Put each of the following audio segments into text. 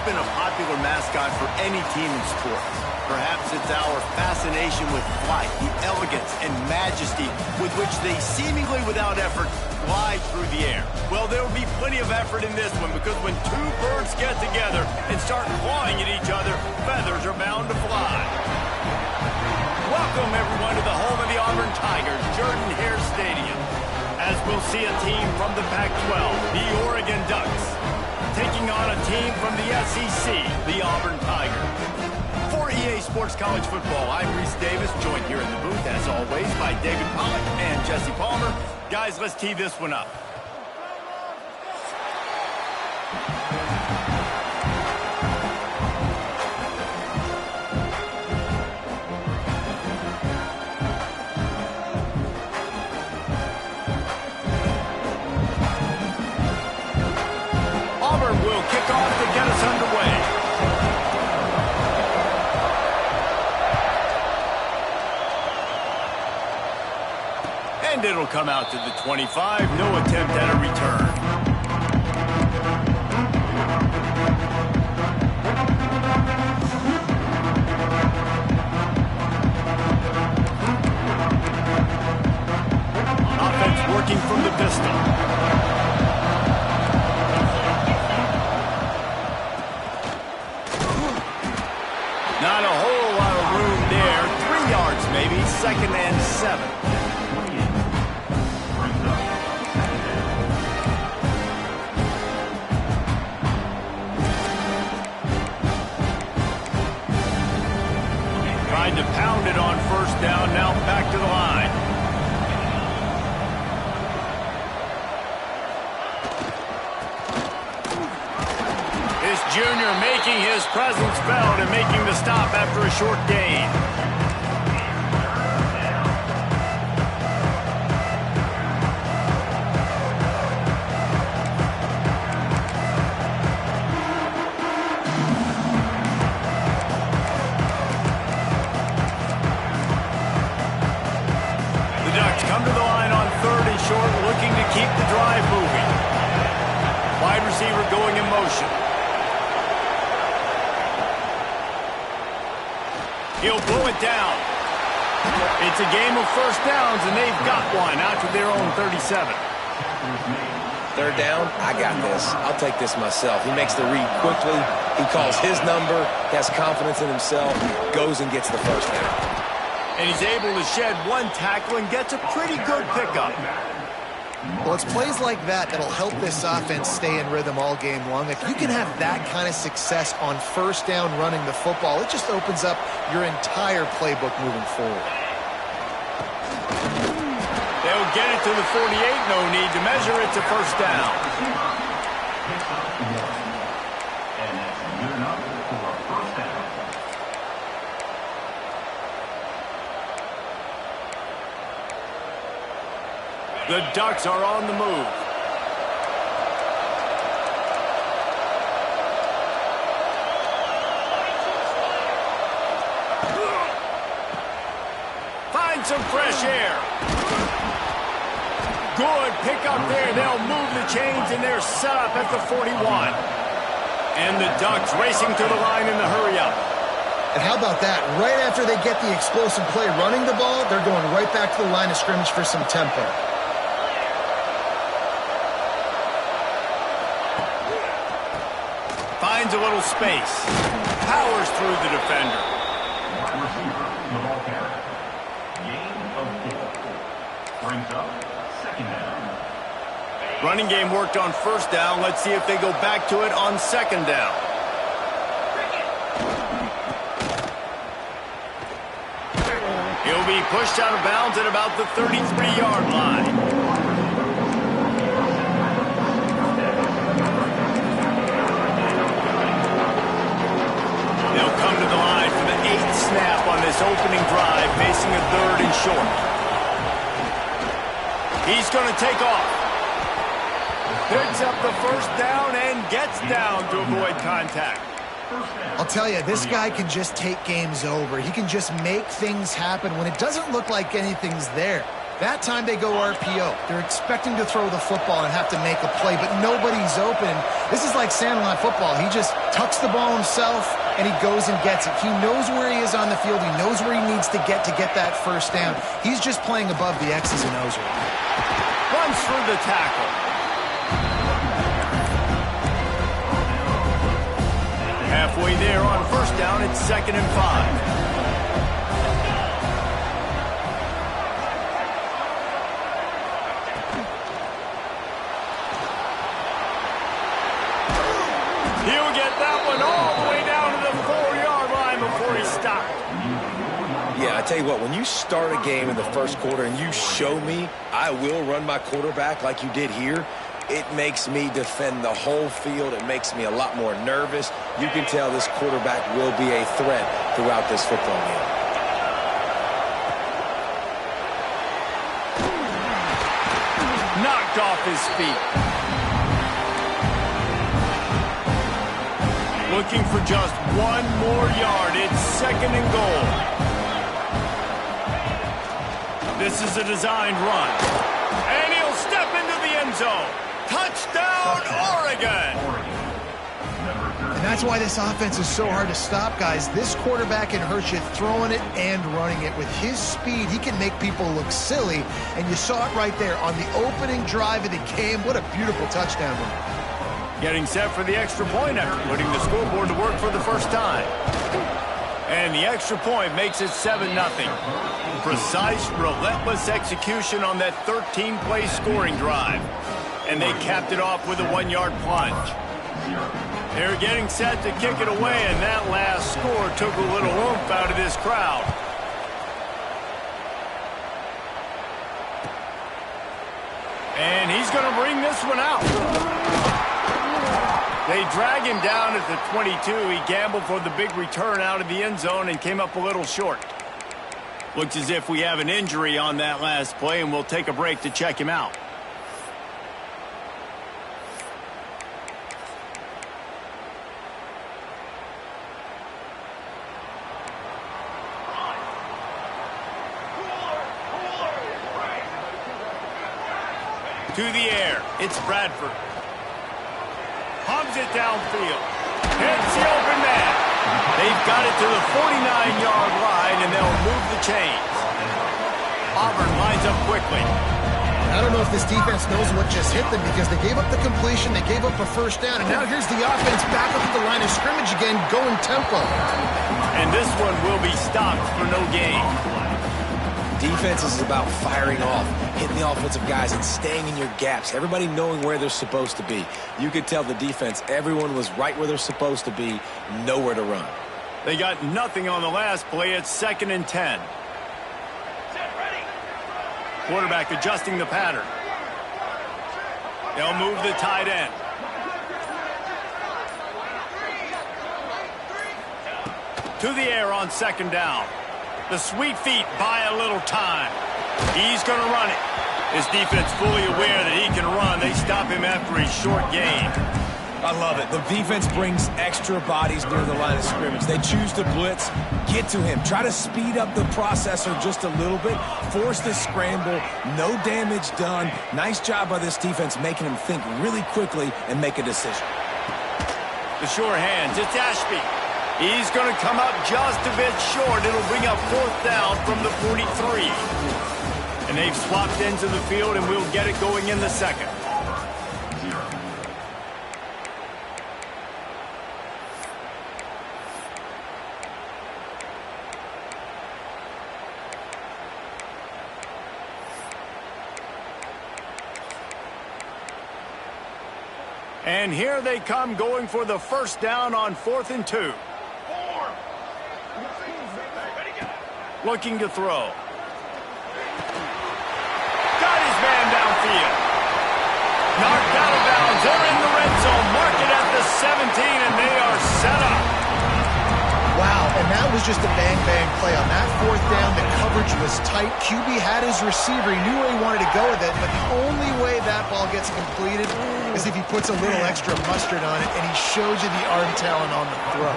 been a popular mascot for any team in sports. Perhaps it's our fascination with flight, the elegance and majesty with which they seemingly without effort fly through the air. Well, there will be plenty of effort in this one because when two birds get together and start clawing at each other, feathers are bound to fly. Welcome, everyone, to the home of the Auburn Tigers, Jordan-Hare Stadium, as we'll see a team from the Pac-12, the Oregon Ducks, taking on a team from the SEC, the Auburn Tigers. For EA Sports College Football, I'm Reese Davis, joined here in the booth, as always, by David Pollack and Jesse Palmer. Guys, let's tee this one up. Auburn will kick off to get us underway. And it'll come out to the 25. No attempt at a return. Offense working from the pistol. Not a whole lot of room there. 3 yards maybe. 2nd and 7. Tried to pound it on 1st down, now back to the line. This junior making his presence felt and making the stop after a short gain. Come to the line on 3rd and short, looking to keep the drive moving. Wide receiver going in motion. He'll blow it down. It's a game of 1st downs, and they've got one out to their own 37. 3rd down, I got this. I'll take this myself. He makes the read quickly. He calls his number, has confidence in himself, goes and gets the 1st down. And he's able to shed one tackle and gets a pretty good pickup. Well, it's plays like that that'll help this offense stay in rhythm all game long. If you can have that kind of success on 1st down running the football, it just opens up your entire playbook moving forward. They'll get it to the 48. No need to measure it to 1st down. The Ducks are on the move. Find some fresh air. Good pickup there. They'll move the chains, and they're set up at the 41. And the Ducks racing to the line in the hurry-up. And how about that? Right after they get the explosive play running the ball, they're going right back to the line of scrimmage for some tempo. Finds a little space. Powers through the defender. Brings up 2nd down. Running game worked on 1st down. Let's see if they go back to it on 2nd down. He'll be pushed out of bounds at about the 33-yard line. Come to the line for the 8th snap on this opening drive, facing a 3rd and short. He's going to take off. Picks up the 1st down and gets down to avoid contact. I'll tell you, this guy can just take games over. He can just make things happen when it doesn't look like anything's there. That time they go RPO. They're expecting to throw the football and have to make a play, but nobody's open. This is like Sandlot football. He just tucks the ball himself, and he goes and gets it. He knows where he is on the field. He knows where he needs to get that first down. He's just playing above the X's and O's right now. Runs through the tackle. Halfway there on first down, it's 2nd and 5. He'll get that one all the way down to the 4-yard line before he stopped. Yeah, I tell you what, when you start a game in the first quarter and you show me I will run my quarterback like you did here, it makes me defend the whole field. It makes me a lot more nervous. You can tell this quarterback will be a threat throughout this football game. Knocked off his feet. Looking for just one more yard. It's 2nd and goal. This is a designed run. And he'll step into the end zone. Touchdown, Oregon! And that's why this offense is so hard to stop, guys. This quarterback can hurt you throwing it and running it. With his speed, he can make people look silly. And you saw it right there on the opening drive of the game. What a beautiful touchdown run. Getting set for the extra point after putting the scoreboard to work for the first time. And the extra point makes it 7-0. Precise, relentless execution on that 13-play scoring drive. And they capped it off with a 1-yard plunge. They're getting set to kick it away, and that last score took a little oomph out of this crowd. And he's going to bring this one out. They drag him down at the 22. He gambled for the big return out of the end zone and came up a little short. Looks as if we have an injury on that last play, and we'll take a break to check him out. To the air, it's Bradford. Hums it downfield. Hits the open man. They've got it to the 49-yard line, and they'll move the chains. Auburn lines up quickly. I don't know if this defense knows what just hit them, because they gave up the completion, they gave up a first down, and now here's the offense back up at the line of scrimmage again, going tempo. And this one will be stopped for no gain. Defense is about firing off, hitting the offensive guys, and staying in your gaps. Everybody knowing where they're supposed to be. You could tell the defense, everyone was right where they're supposed to be, nowhere to run. They got nothing on the last play. It's 2nd and 10. Quarterback adjusting the pattern. They'll move the tight end. To the air on 2nd down. The sweet feet buy a little time. He's going to run it. His defense fully aware that he can run. They stop him after a short gain. I love it. The defense brings extra bodies near the line of scrimmage. They choose to blitz, get to him, try to speed up the processor just a little bit, force the scramble, no damage done. Nice job by this defense making him think really quickly and make a decision. The sure hands, it's Ashby. He's going to come up just a bit short. It'll bring up 4th down from the 43. And they've swapped into the field, and we'll get it going in the 2nd. And here they come, going for the first down on 4th and 2. Looking to throw. Got his man downfield. Knocked out of bounds. They're in the red zone. Mark it at the 17, and they are set up. Wow, and that was just a bang-bang play. On that 4th down, the coverage was tight. QB had his receiver. He knew where he wanted to go with it, but the only way that ball gets completed is if he puts a little extra mustard on it, and he shows you the arm talent on the throw.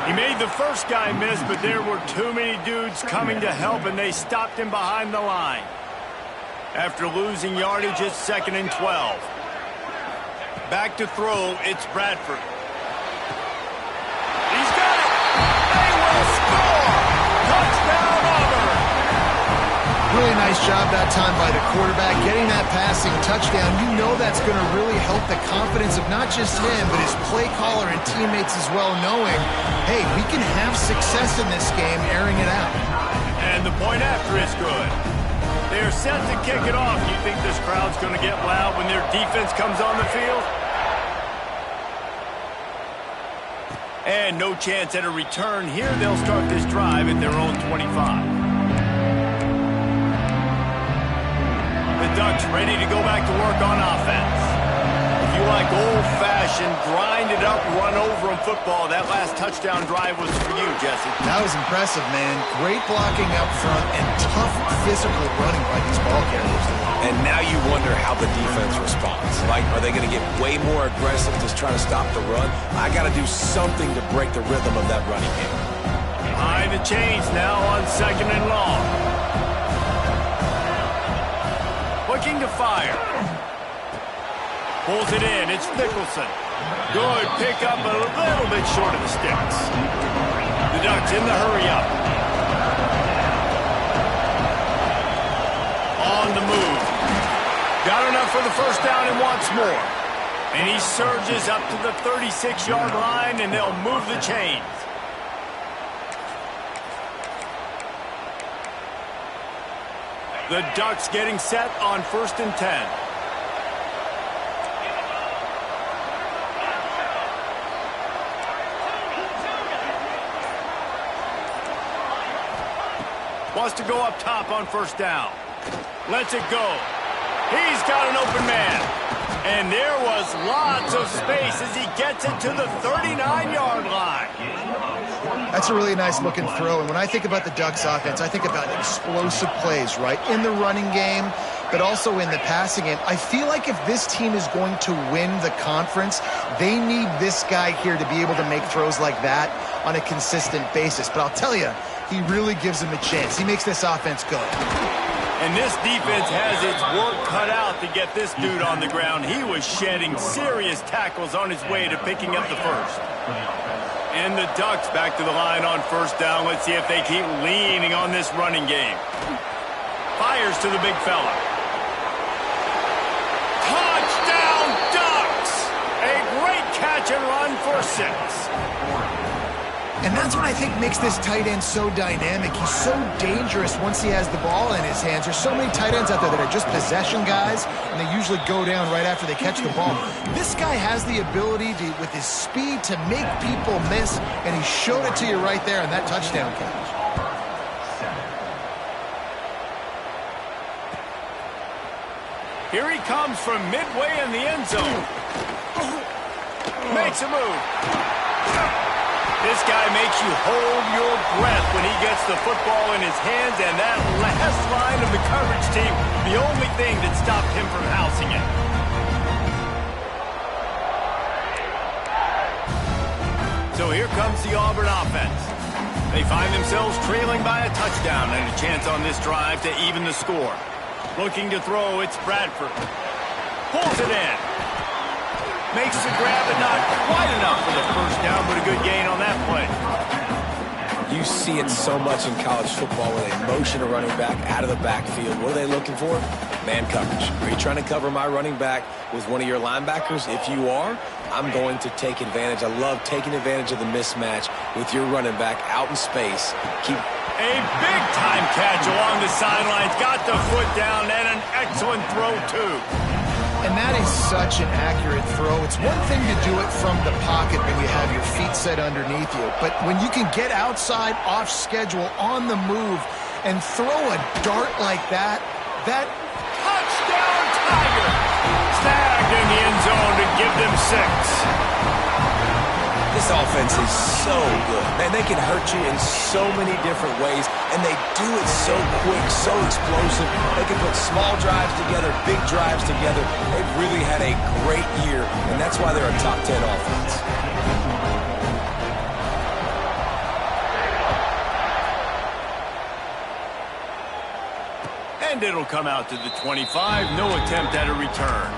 He made the first guy miss, but there were too many dudes coming to help, and they stopped him behind the line. After losing yardage, it's 2nd and 12. Back to throw, it's Bradford. He's got it! They will score! Touchdown, Auburn! Really nice job that time by the quarterback, getting that passing touchdown. You know that's going to really help the confidence of not just him, but his play caller and teammates as well, knowing, hey, we can have success in this game, airing it out. And the point after is good. They're set to kick it off. You think this crowd's going to get loud when their defense comes on the field? And no chance at a return here. They'll start this drive at their own 25. The Ducks ready to go back to work on offense. If you like old-fashioned, grind-it-up, run-over-'em football, that last touchdown drive was for you, Jesse. That was impressive, man. Great blocking up front and tough physical running by these ball carriers. And now you wonder how the defense responds. Like, are they going to get way more aggressive to try to stop the run? I got to do something to break the rhythm of that running game. Behind the chains now on 2nd and long. Looking to fire. Pulls it in. It's Nicholson. Good pick up, a little bit short of the sticks. The Ducks in the hurry-up. On the move. Got enough for the first down and wants more. And he surges up to the 36-yard line, and they'll move the chains. The Ducks getting set on 1st and 10. Wants to go up top on 1st down. Lets it go. He's got an open man. And there was lots of space as he gets it to the 39-yard line. That's a really nice-looking throw. And when I think about the Ducks offense, I think about explosive plays, right? In the running game, but also in the passing game. I feel like if this team is going to win the conference, they need this guy here to be able to make throws like that on a consistent basis. But I'll tell you, he really gives them a chance. He makes this offense go. And this defense has its work cut out to get this dude on the ground. He was shedding serious tackles on his way to picking up the first. And the Ducks back to the line on 1st down. Let's see if they keep leaning on this running game. Fires to the big fella. Touchdown, Ducks! A great catch and run for 6. And that's what I think makes this tight end so dynamic. He's so dangerous once he has the ball in his hands. There's so many tight ends out there that are just possession guys, and they usually go down right after they catch the ball. This guy has the ability to, with his speed, to make people miss, and he showed it to you right there in that touchdown catch. Here he comes from midway in the end zone. Makes a move. This guy makes you hold your breath when he gets the football in his hands, and that last line of the coverage team, the only thing that stopped him from housing it. So here comes the Auburn offense. They find themselves trailing by a touchdown and a chance on this drive to even the score. Looking to throw, it's Bradford. Pulls it in. Makes the grab, but not quite enough for the first down, but a good gain on that play. You see it so much in college football where they motion a running back out of the backfield. What are they looking for? Man coverage. Are you trying to cover my running back with one of your linebackers? If you are, I'm going to take advantage. I love taking advantage of the mismatch with your running back out in space. Keep a big-time catch along the sidelines. Got the foot down and an excellent throw, too. And that is such an accurate throw. It's one thing to do it from the pocket when you have your feet set underneath you, but when you can get outside, off schedule, on the move, and throw a dart like that, touchdown Tiger! Snagged in the end zone to give them 6. This offense is so good. Man, they can hurt you in so many different ways, and they do it so quick, so explosive. They can put small drives together, big drives together. They've really had a great year, and that's why they're a top 10 offense. And it'll come out to the 25. No attempt at a return.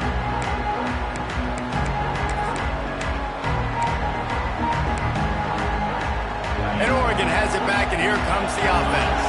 And Oregon has it back, and here comes the offense.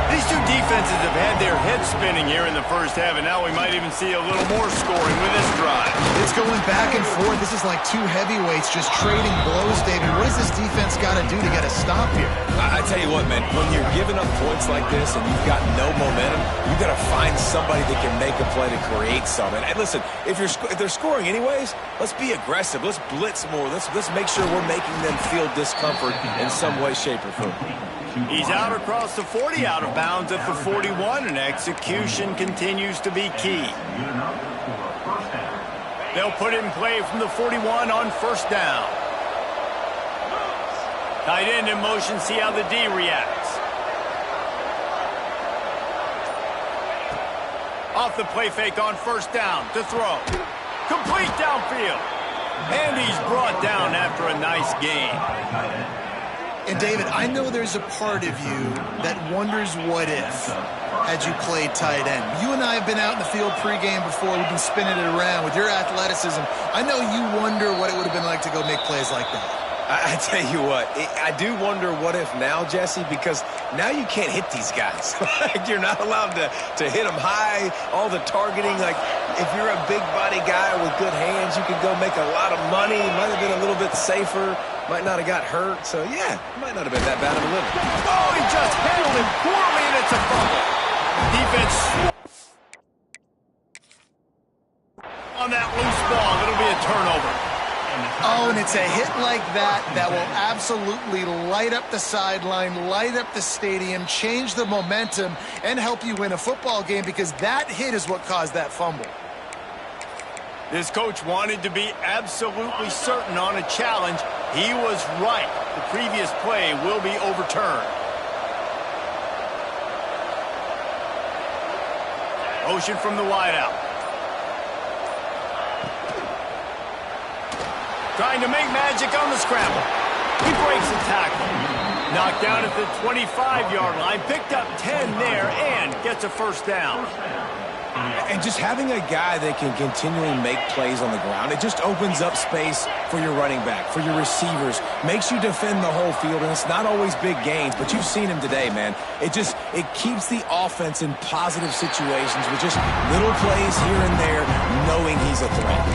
These two defenses have had their heads spinning here in the first half, and now we might even see a little more scoring with this drive. It's going back and forth. This is like two heavyweights just trading blows, David. What does this defense got to do to get a stop here? I tell you what, man, when you're giving up points like this and you've got no momentum, you've got to find somebody that can make a play to create something. And listen, if they're scoring anyways, let's be aggressive. Let's blitz more. Let's make sure we're making them feel discomfort in some way, shape, or form. He's out across the 40, out of bounds at the 41, and execution continues to be key. They'll put it in play from the 41 on first down. Tight end in motion, see how the D reacts. Off the play fake on first down to throw. Complete downfield. And he's brought down after a nice gain. And, David, I know there's a part of you that wonders what if had you played tight end. You and I have been out in the field pregame before. We've been spinning it around with your athleticism. I know you wonder what it would have been like to go make plays like that. I tell you what, I do wonder what if now, Jesse, because now you can't hit these guys. You're not allowed to hit them high, all the targeting. Like, if you're a big body guy with good hands, you could go make a lot of money. Might have been a little bit safer. Might not have got hurt. So, yeah, might not have been that bad of a living. Oh, he just handled him poorly, and it's a fumble. Defense on that loose ball. It'll be a turnover. Oh, and it's a hit like that that will absolutely light up the sideline, light up the stadium, change the momentum, and help you win a football game, because that hit is what caused that fumble. This coach wanted to be absolutely certain on a challenge. He was right. The previous play will be overturned. Motion from the wideout. Trying to make magic on the scramble. He breaks the tackle. Knocked down at the 25-yard line. Picked up 10 there and gets a first down. And just having a guy that can continually make plays on the ground, it just opens up space for your running back, for your receivers, makes you defend the whole field, and it's not always big gains, but you've seen him today, man. It keeps the offense in positive situations with just little plays here and there, knowing he's a threat.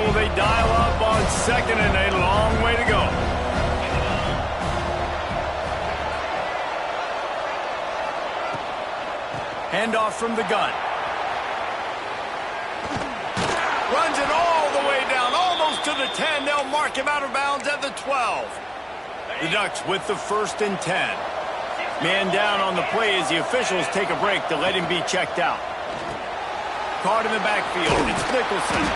Will they dial up on second, and a long way to go. Handoff from the gun. Runs it all the way down, almost to the 10. They'll mark him out of bounds at the 12. The Ducks with the 1st and 10. Man down on the play as the officials take a break to let him be checked out. Caught in the backfield. It's Nicholson.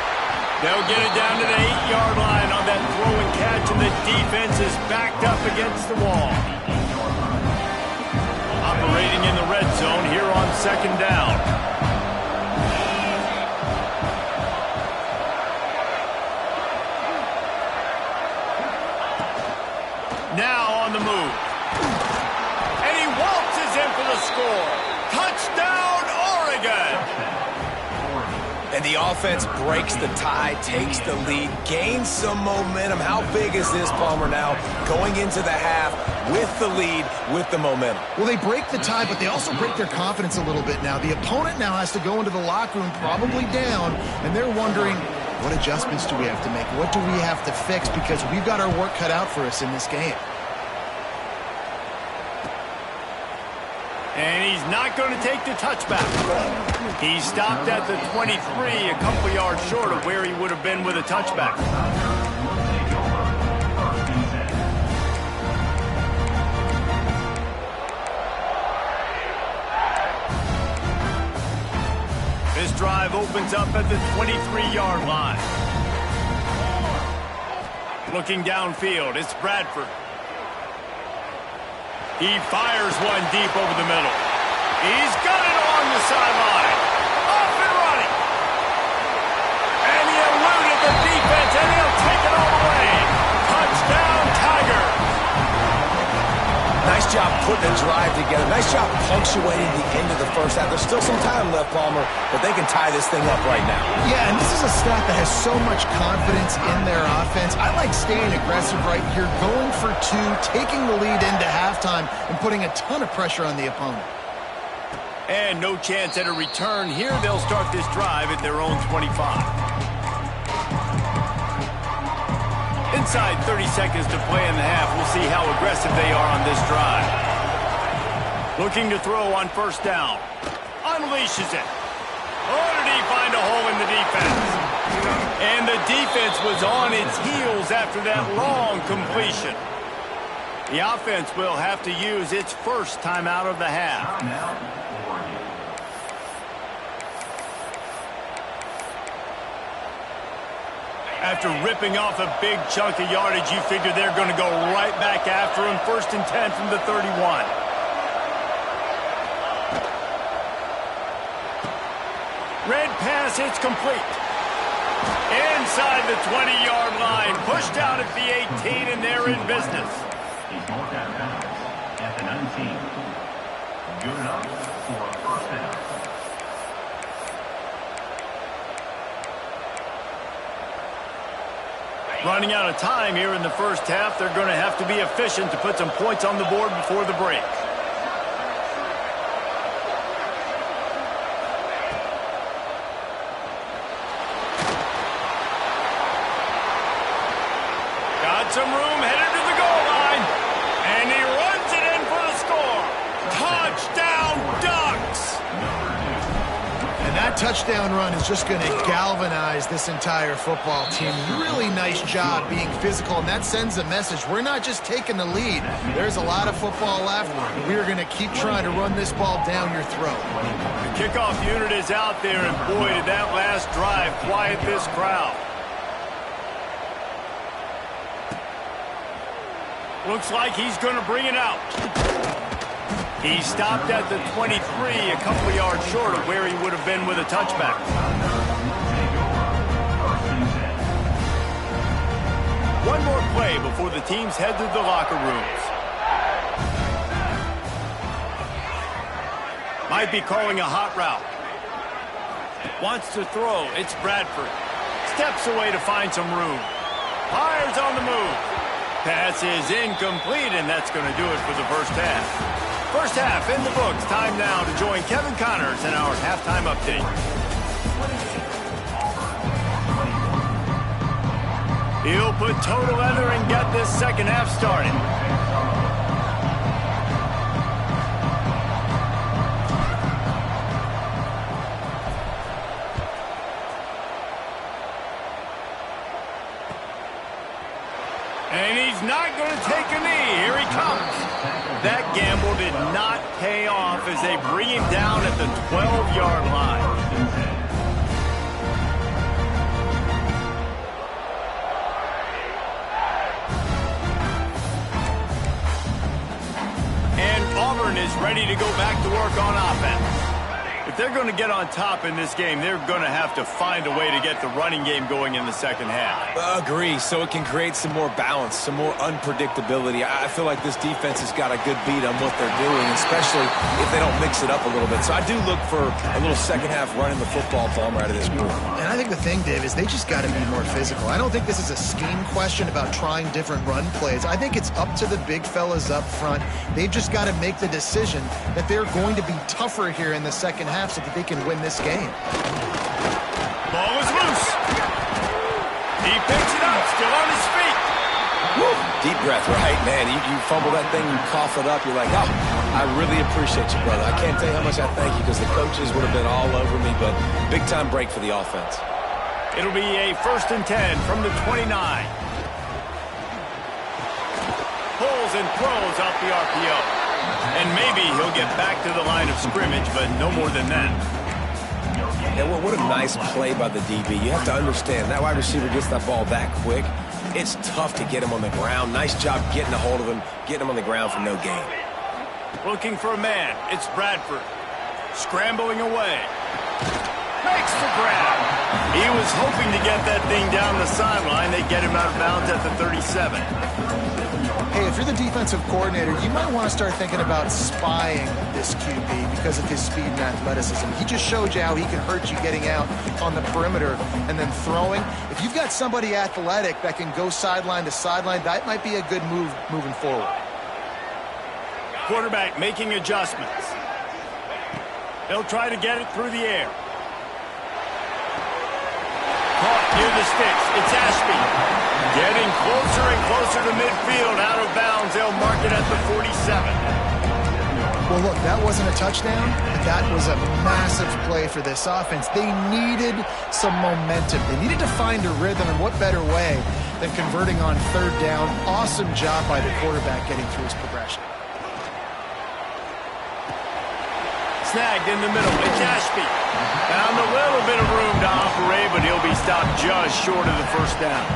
They'll get it down to the 8-yard line on that throw and catch, and the defense is backed up against the wall. Operating in the red zone here on second down. Now on the move. And he waltzes in for the score. Touchdown, Oregon! And the offense breaks the tie, takes the lead, gains some momentum. How big is this, Palmer, now going into the half with the lead, with the momentum? Well, they break the tie, but they also break their confidence a little bit now. The opponent now has to go into the locker room probably down, and they're wondering, what adjustments do we have to make? What do we have to fix? Because we've got our work cut out for us in this game. And he's not going to take the touchback. He stopped at the 23, a couple yards short of where he would have been with a touchback. This drive opens up at the 23-yard line. Looking downfield, it's Bradford. He fires one deep over the middle. He's got it along the sideline. Off and running. And he eluded the defense, and he'll take it all the way. Touchdown. job putting a drive together. Nice job punctuating the end of the first half. There's still some time left, Palmer, but they can tie this thing up right now. Yeah, and this is a staff that has so much confidence in their offense. I like staying aggressive right here, going for two, taking the lead into halftime, and putting a ton of pressure on the opponent. And no chance at a return here. They'll start this drive at their own 25. Inside 30 seconds to play in the half. We'll see how aggressive they are on this drive. Looking to throw on first down. Unleashes it. Oh, did he find a hole in the defense? And the defense was on its heels after that long completion. The offense will have to use its first timeout of the half. After ripping off a big chunk of yardage, you figure they're going to go right back after him. 1st and 10 from the 31. Red pass hits complete. Inside the 20-yard line. Pushed out at the 18, and they're in business. He's marked out of bounds at the 19. Good enough for a first down. Running out of time here in the first half. They're going to have to be efficient to put some points on the board before the break. Got some room, headed to the goal line. And he runs it in for the score. Touchdown, Ducks! And that touchdown run is just going to galvanize this entire football team. Really nice job being physical, and that sends a message. We're not just taking the lead. There's a lot of football left. We're going to keep trying to run this ball down your throat. The kickoff unit is out there, and boy, did that last drive quiet this crowd. Looks like he's going to bring it out. He stopped at the 23, a couple of yards short of where he would have been with a touchback. One more play before the teams head to the locker rooms. Might be calling a hot route. Wants to throw. It's Bradford. Steps away to find some room. Fires on the move. Pass is incomplete, and that's going to do it for the first half. First half in the books. Time now to join Kevin Connors in our halftime update. He'll put toe to leather and get this second half started. And he's not going to take a knee. Here he comes. That gamble did not pay off as they bring him down at the 12-yard line. And Auburn is ready to go back to work on offense. If they're going to get on top in this game, they're going to have to find a way to get the running game going in the second half. Agree, so it can create some more balance, some more unpredictability. I feel like this defense has got a good beat on what they're doing, especially if they don't mix it up a little bit. So I do look for a little second half running the football Palmer out of this group. And I think the thing, Dave, is they just got to be more physical. I don't think this is a scheme question about trying different run plays. I think it's up to the big fellas up front. They've just got to make the decision that they're going to be tougher here in the second half so that they can win this game. Ball is loose. He picks it up, still on his feet. Woo. Deep breath, right, man? You fumble that thing, you cough it up, you're like, oh, I really appreciate you, brother. I can't tell you how much I thank you because the coaches would have been all over me, but big-time break for the offense. It'll be a 1st and 10 from the 29. Pulls and throws out the RPO. And maybe he'll get back to the line of scrimmage, but no more than that. And what a nice play by the DB. You have to understand, that wide receiver gets that ball that quick. It's tough to get him on the ground. Nice job getting a hold of him, getting him on the ground for no gain. Looking for a man. It's Bradford. Scrambling away. Makes the grab. He was hoping to get that thing down the sideline. They get him out of bounds at the 37. Hey, if you're the defensive coordinator, you might want to start thinking about spying this QB because of his speed and athleticism. He just showed you how he can hurt you getting out on the perimeter and then throwing. If you've got somebody athletic that can go sideline to sideline, that might be a good move moving forward. Quarterback making adjustments. He'll try to get it through the air. Caught near the sticks. It's Ashby. Getting closer and closer to midfield. Out of bounds. They'll mark it at the 47. Well, look, that wasn't a touchdown, but that was a massive play for this offense. They needed some momentum. They needed to find a rhythm, and what better way than converting on third down. Awesome job by the quarterback getting through his progression. Snagged in the middle. It's Ashby. Found a little bit of room to operate, but he'll be stopped just short of the first down.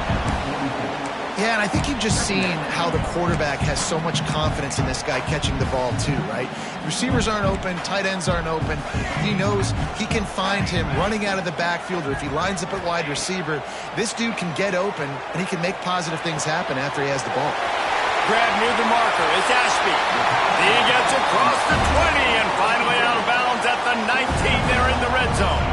Yeah, and I think you've just seen how the quarterback has so much confidence in this guy catching the ball too, right? Receivers aren't open, tight ends aren't open. He knows he can find him running out of the backfield, or if he lines up at wide receiver, this dude can get open, and he can make positive things happen after he has the ball. Grab near the marker. It's Ashby. He gets across the 20 and finally out of bounds at the 19. They're in the red zone.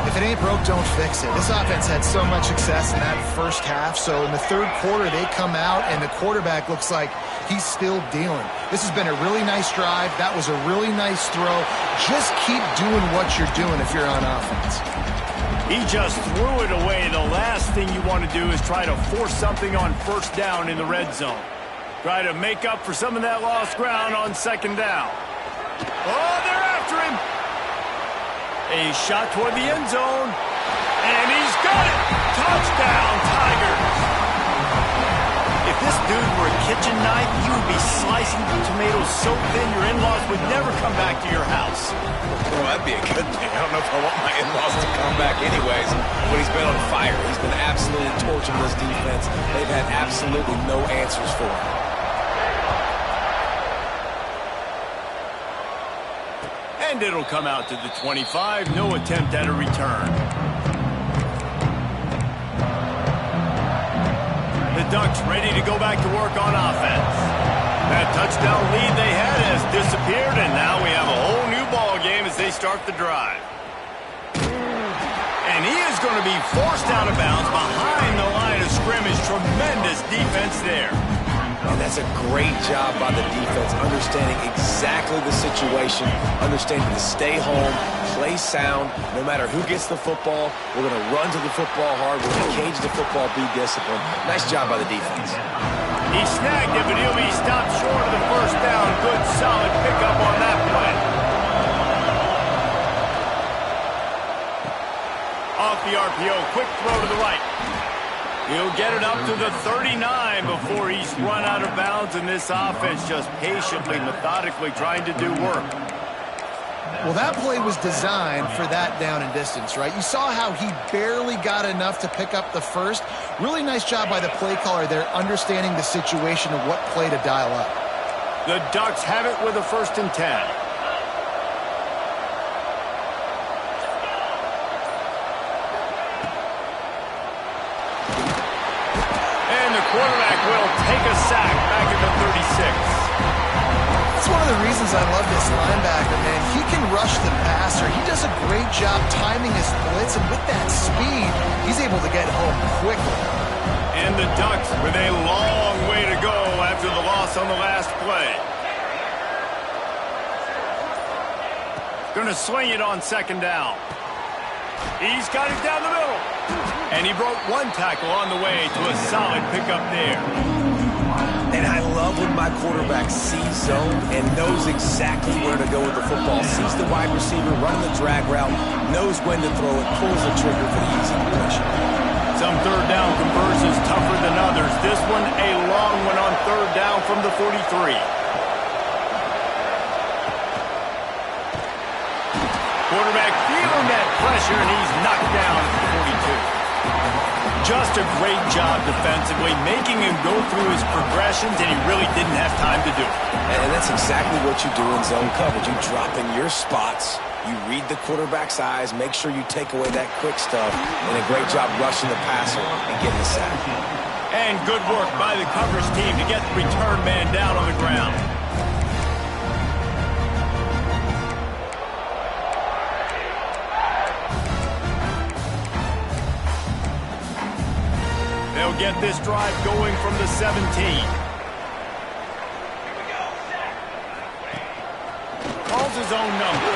If it ain't broke, don't fix it. This offense had so much success in that first half, so in the third quarter they come out and the quarterback looks like he's still dealing. This has been a really nice drive. That was a really nice throw. Just keep doing what you're doing if you're on offense. He just threw it away. The last thing you want to do is try to force something on first down in the red zone. Try to make up for some of that lost ground on second down. Oh, they're after him. A shot toward the end zone. And he's got it. Touchdown, Tigers. If this dude were a kitchen knife, he would be slicing the tomatoes so thin your in-laws would never come back to your house. Well, that'd be a good thing. I don't know if I want my in-laws to come back anyways, but he's been on fire. He's been absolutely torching this defense. They've had absolutely no answers for him. And it'll come out to the 25. No attempt at a return. The Ducks ready to go back to work on offense. That touchdown lead they had has disappeared, and now we have a whole new ball game as they start the drive. And he is going to be forced out of bounds behind the line of scrimmage. Tremendous defense there. And that's a great job by the defense, understanding exactly the situation, understanding to stay home, play sound. No matter who gets the football, we're going to run to the football hard. We're going to cage the football, be disciplined. Nice job by the defense. He snagged it, but he'll be stopped short of the first down. Good, solid pickup on that play. Off the RPO, quick throw to the right. He'll get it up to the 39 before he's run out of bounds, and this offense just patiently, methodically trying to do work. Well, that play was designed for that down and distance, right? You saw how he barely got enough to pick up the first. Really nice job by the play caller there, understanding the situation of what play to dial up. The Ducks have it with a 1st and 10. Quarterback will take a sack back at the 36. That's one of the reasons I love this linebacker, man. He can rush the passer. He does a great job timing his blitz, and with that speed, he's able to get home quickly. And the Ducks with a long way to go after the loss on the last play. Going to swing it on second down. He's got it down the middle. And he broke one tackle on the way to a solid pickup there. And I love when my quarterback sees zone and knows exactly where to go with the football. Sees the wide receiver running the drag route, knows when to throw it, pulls the trigger for the easy completion. Some third down conversions tougher than others. This one a long one on third down from the 43. Quarterback feeling that pressure, and he's knocked down at the 42. Just a great job defensively, making him go through his progressions, and he really didn't have time to do it. And that's exactly what you do in zone coverage. You drop in your spots, you read the quarterback's eyes, make sure you take away that quick stuff, and a great job rushing the passer and getting the sack. And good work by the coverage team to get the return man down on the ground. They'll get this drive going from the 17. Calls his own number.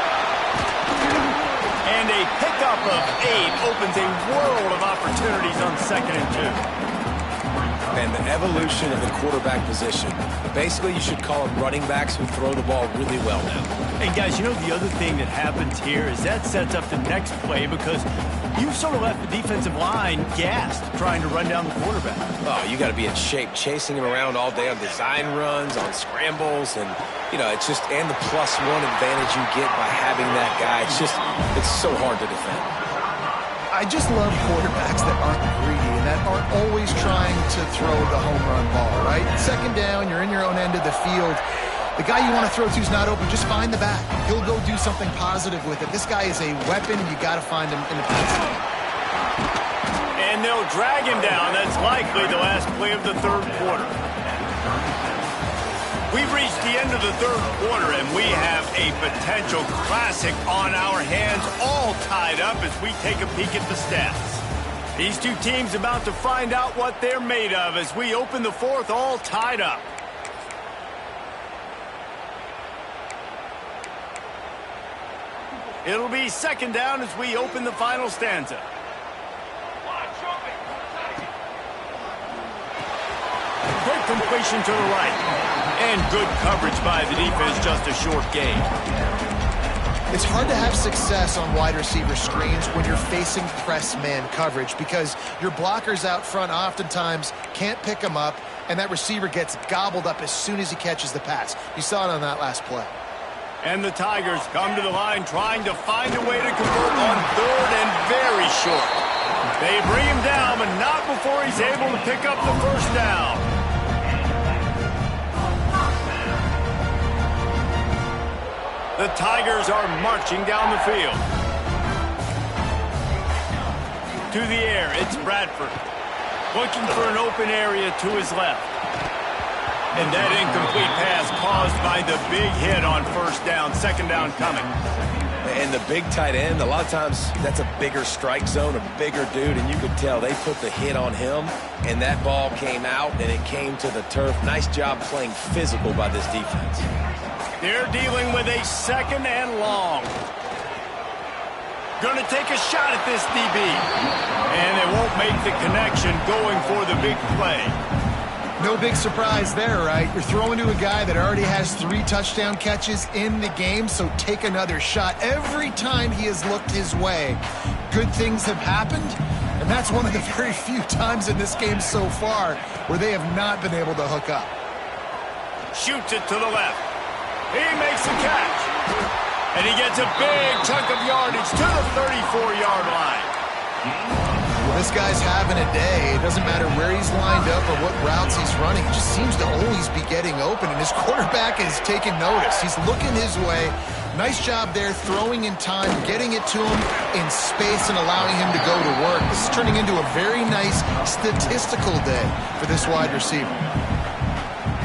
And a pickup of 8 opens a world of opportunities on 2nd and 2. And the evolution of the quarterback position. Basically, you should call them running backs who throw the ball really well now. And guys, you know the other thing that happens here is that sets up the next play because you sort of left the defensive line gassed trying to run down the quarterback. Oh, you got to be in shape, chasing him around all day on design runs, on scrambles, and, you know, it's just, and the +1 advantage you get by having that guy. It's so hard to defend. I just love quarterbacks that aren't greedy and that aren't always trying to throw the home run ball, right? 2nd down, you're in your own end of the field. The guy you want to throw to is not open. Just find the back. He'll go do something positive with it. This guy is a weapon, and you got to find him in the pass game. And they'll drag him down. That's likely the last play of the 3rd quarter. We've reached the end of the 3rd quarter, and we have a potential classic on our hands, all tied up as we take a peek at the stats. These two teams about to find out what they're made of as we open the 4th, all tied up. It'll be 2nd down as we open the final stanza. Quick completion to the right. And good coverage by the defense, just a short gain. It's hard to have success on wide receiver screens when you're facing press man coverage because your blockers out front oftentimes can't pick them up, and that receiver gets gobbled up as soon as he catches the pass. You saw it on that last play. And the Tigers come to the line trying to find a way to convert on 3rd and very short. They bring him down, but not before he's able to pick up the 1st down. The Tigers are marching down the field. To the air, it's Bradford. Looking for an open area to his left. And that incomplete pass caused by the big hit on 1st down, 2nd down coming. And the big tight end, a lot of times that's a bigger strike zone, a bigger dude, and you could tell they put the hit on him, and that ball came out, and it came to the turf. Nice job playing physical by this defense. They're dealing with a 2nd and long. Going to take a shot at this DB. And they won't make the connection going for the big play. No big surprise there, right? You're throwing to a guy that already has 3 touchdown catches in the game, so take another shot. Every time he has looked his way, good things have happened, and that's one of the very few times in this game so far where they have not been able to hook up. Shoots it to the left. He makes the catch. And he gets a big chunk of yardage to the 34-yard line. Well, this guy's having a day. It doesn't matter where he's lined up or what routes he's running. He just seems to always be getting open, and his quarterback is taking notice. He's looking his way. Nice job there, throwing in time, getting it to him in space and allowing him to go to work. This is turning into a very nice statistical day for this wide receiver.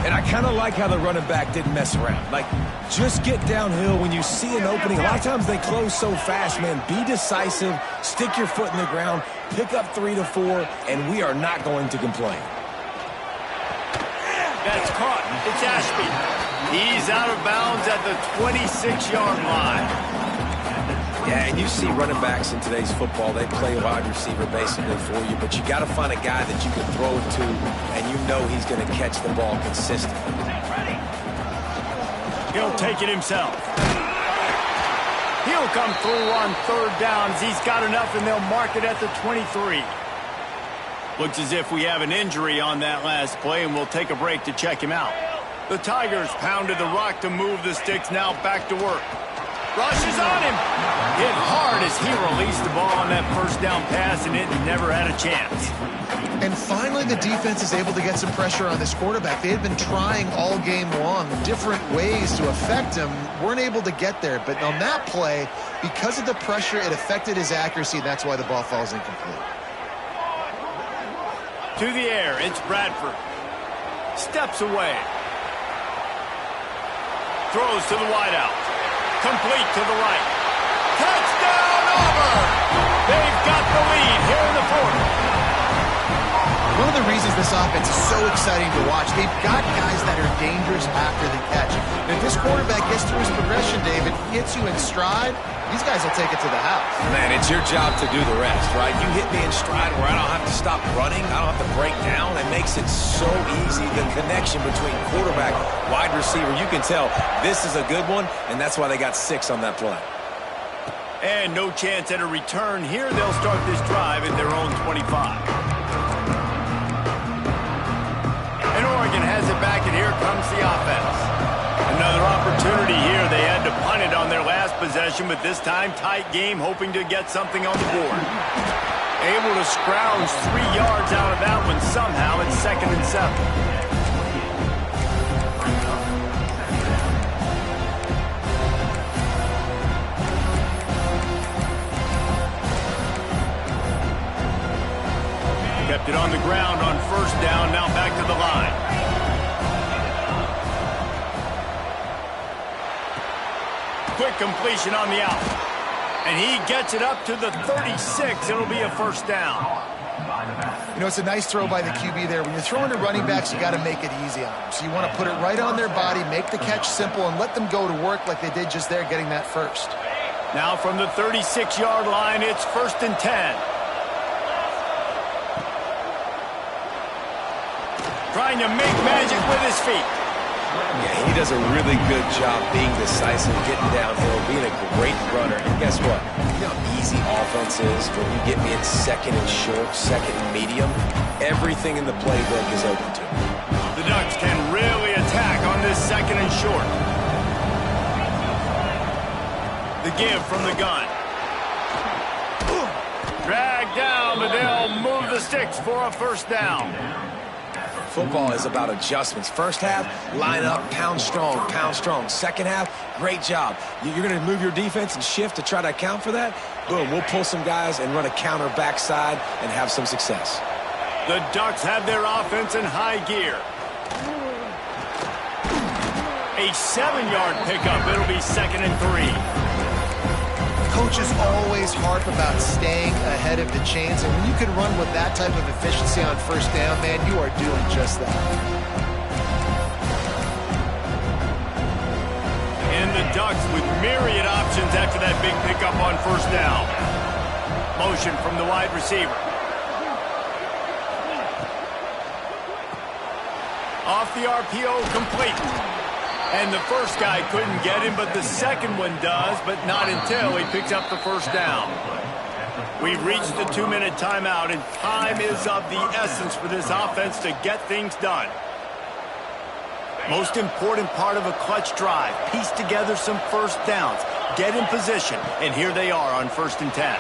And I kind of like how the running back didn't mess around. Like, just get downhill when you see an opening. A lot of times they close so fast, man. Be decisive, stick your foot in the ground, pick up 3 to 4, and we are not going to complain. That's caught. It's Ashby. He's out of bounds at the 26-yard line. Yeah, and you see running backs in today's football, they play wide receiver basically for you, but you got to find a guy that you can throw it to, and you know he's going to catch the ball consistently. He'll take it himself. He'll come through on 3rd downs. He's got enough, and they'll mark it at the 23. Looks as if we have an injury on that last play, and we'll take a break to check him out. The Tigers pounded the rock to move the sticks, now back to work. Rushes on him. Hit hard as he released the ball on that 1st down pass, and it never had a chance. And finally, the defense is able to get some pressure on this quarterback. They had been trying all game long different ways to affect him. Weren't able to get there. But on that play, because of the pressure, it affected his accuracy, and that's why the ball falls incomplete. To the air, it's Bradford. Steps away. Throws to the wideout. Complete to the right. Touchdown, Auburn! They've got the lead here in the fourth. One of the reasons this offense is so exciting to watch, they've got guys that are dangerous after the catch. And if this quarterback gets through his progression, David, hits you in stride, these guys will take it to the house. Man, it's your job to do the rest, right? You hit me in stride where I don't have to stop running. I don't have to break down. It makes it so easy. The connection between quarterback, wide receiver, you can tell this is a good one, and that's why they got 6 on that play. And no chance at a return here. They'll start this drive at their own 25. And Oregon has it back, and here comes the offense. Another opportunity here. They had to punt it on their last possession, but this time tight game, hoping to get something on the board. Able to scrounge 3 yards out of that one somehow. It's 2nd and 7. Kept it on the ground on 1st down. Now back to the line. Quick completion on the out. And he gets it up to the 36. It'll be a 1st down. You know, it's a nice throw by the QB there. When you're throwing to running backs, you got to make it easy on them. So you want to put it right on their body, make the catch simple, and let them go to work like they did just there, getting that first. Now from the 36-yard line, it's 1st and 10. Trying to make magic with his feet. Yeah, he does a really good job being decisive, getting downhill, being a great runner. And guess what? You know how easy offense is when you get me in 2nd and short, 2nd and medium. Everything in the playbook is open to him. The Ducks can really attack on this 2nd and short. The give from the gun. Dragged down, but they'll move the sticks for a 1st down. Football is about adjustments. First half, line up, pound strong, pound strong. Second half, great job. You're going to move your defense and shift to try to account for that? Boom, we'll pull some guys and run a counter backside and have some success. The Ducks have their offense in high gear. A 7-yard pickup. It'll be 2nd and 3. Coaches always harp about staying ahead of the chains, and when you can run with that type of efficiency on 1st down, man, you are doing just that. And the Ducks with myriad options after that big pickup on 1st down. Motion from the wide receiver. Off the RPO, complete. And the first guy couldn't get him, but the second one does, but not until he picks up the 1st down. We've reached the 2-minute timeout, and time is of the essence for this offense to get things done. Most important part of a clutch drive, piece together some 1st downs, get in position, and here they are on 1st and 10.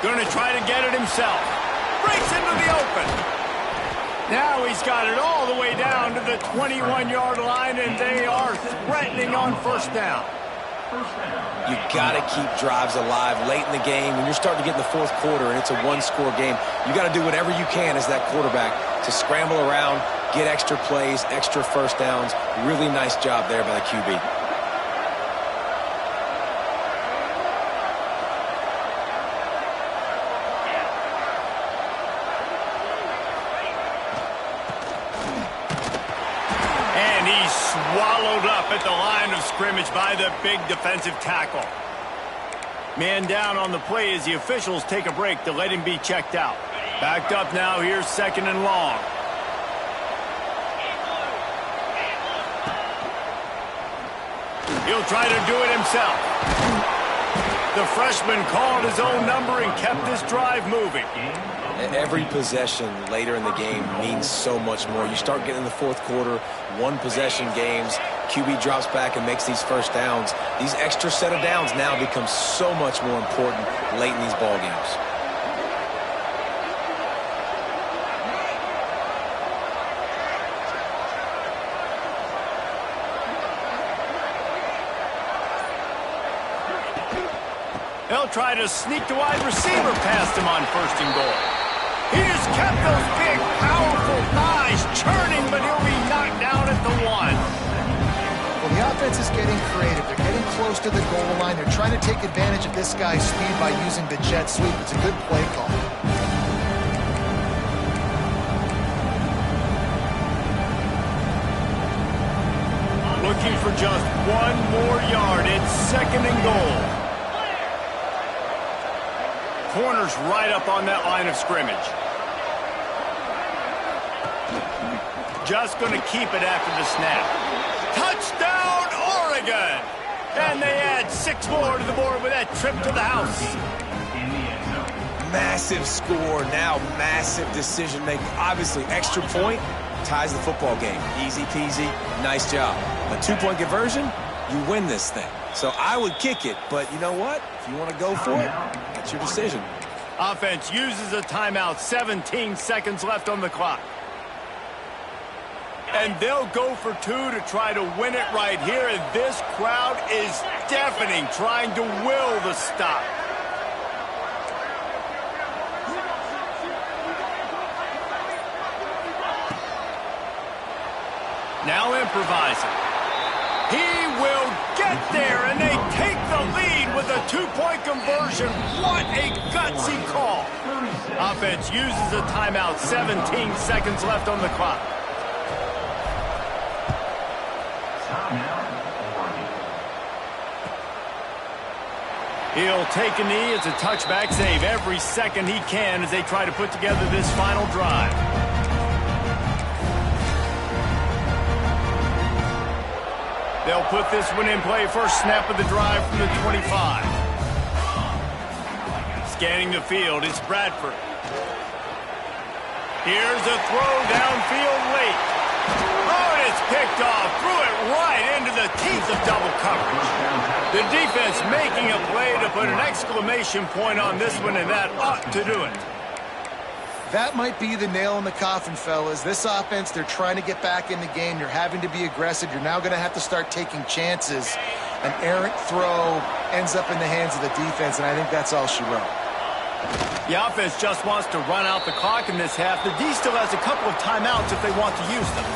Going to try to get it himself. Breaks into the open. Now he's got it all the way down to the 21-yard line, and they are threatening on 1st down. You got to keep drives alive late in the game. When you're starting to get in the 4th quarter and it's a 1-score game, you got to do whatever you can as that quarterback to scramble around, get extra plays, extra 1st downs. Really nice job there by the QB. Swallowed up at the line of scrimmage by the big defensive tackle. Man down on the play as the officials take a break to let him be checked out. Backed up now, here's 2nd and long. He'll try to do it himself. The freshman called his own number and kept this drive moving. Every possession later in the game means so much more. You start getting in the 4th quarter, 1-possession games, QB drops back and makes these 1st downs. These extra set of downs now become so much more important late in these ball games. They'll try to sneak the wide receiver past him on 1st and goal. He just kept those big, powerful thighs churning, but he'll be knocked down at the 1. Well, the offense is getting creative. They're getting close to the goal line. They're trying to take advantage of this guy's speed by using the jet sweep. It's a good play call. Looking for just 1 more yard. It's 2nd and goal. Corner's right up on that line of scrimmage. Just going to keep it after the snap. Touchdown, Oregon! And they add 6 more to the board with that trip to the house. Massive score, now massive decision making. Obviously, extra point ties the football game. Easy peasy, nice job. A 2-point conversion, you win this thing. So I would kick it, but you know what? If you want to go for it, that's your decision. Offense uses a timeout, 17 seconds left on the clock. And they'll go for 2 to try to win it right here, and this crowd is deafening, trying to will the stop. Now improvising. He will get there, and they take the lead with a 2-point conversion. What a gutsy call. Offense uses a timeout, 17 seconds left on the clock. He'll take a knee. It's a touchback save every second he can as they try to put together this final drive. They'll put this one in play. First snap of the drive from the 25. Scanning the field, it's Bradford. Here's a throw downfield late. Oh, and it's picked off. Threw it right into the teeth of double coverage. The defense making a play to put an exclamation point on this one, and that ought to do it. That might be the nail in the coffin, fellas. This offense, they're trying to get back in the game. You're having to be aggressive. You're now going to have to start taking chances. An errant throw ends up in the hands of the defense, and I think that's all she wrote. The offense just wants to run out the clock in this half. The D still has a couple of timeouts if they want to use them.